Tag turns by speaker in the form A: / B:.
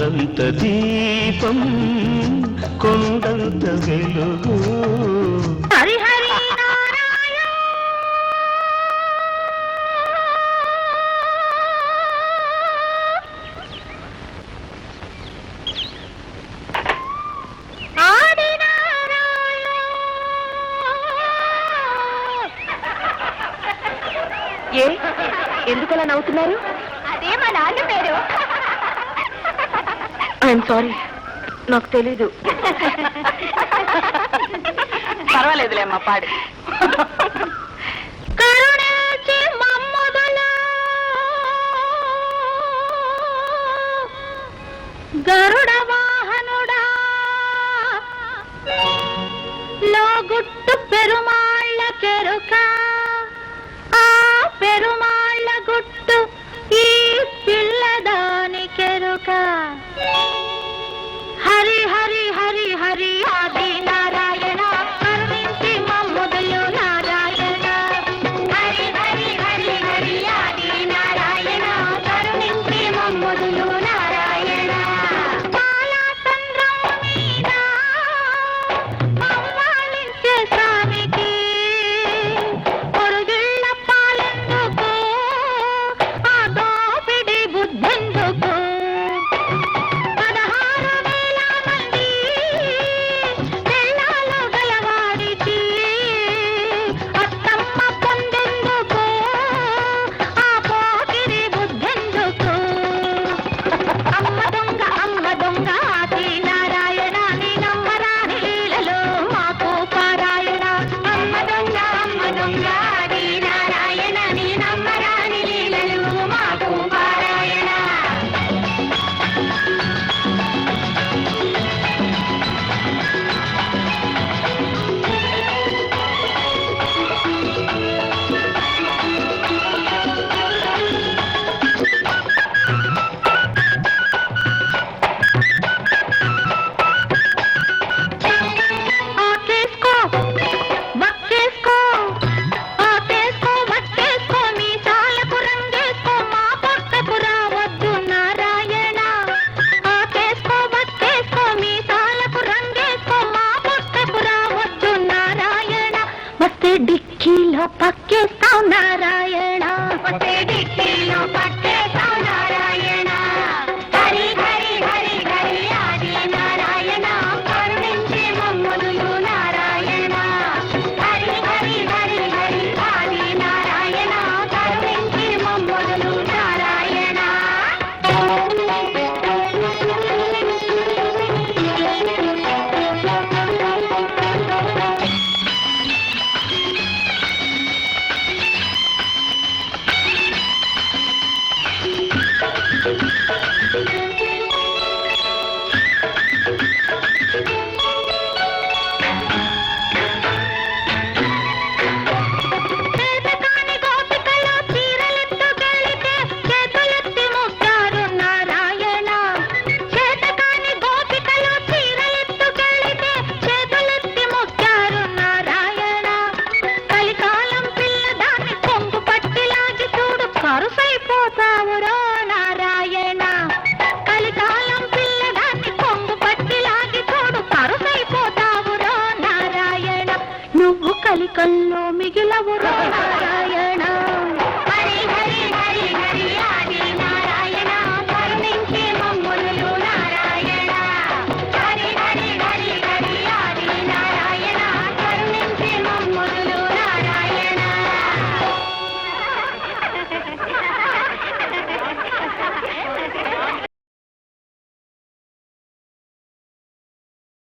A: కొండంత దీపం కొండంత వెలుగు
B: హరి హరి నారాయణ ఆది నారాయణ. ఏ ఎందుకలా నవ్వుతున్నారు? అదే మా నాన్న పేరు. ఐఎమ్ సారీ, నాకు తెలీదు.
C: పర్వాలేదులేమ్మా, పాడు.
B: కరుణించి మమ్ముదల గరుడ వాహనుడా లోగుట్టు పెరుమాళ్ళ కెరుక ఆ పెరుమాళ్ళ గుట్టు ఈ పిల్లదాని కెరుక హరి హరి హరి హరి ఆది నారాయణ కరుణించి మమ్ముదలు నారాయణ హరి హరి హరి హరి ఆది నారాయణ కరుణించి మమ్ముదలు నారాయణ.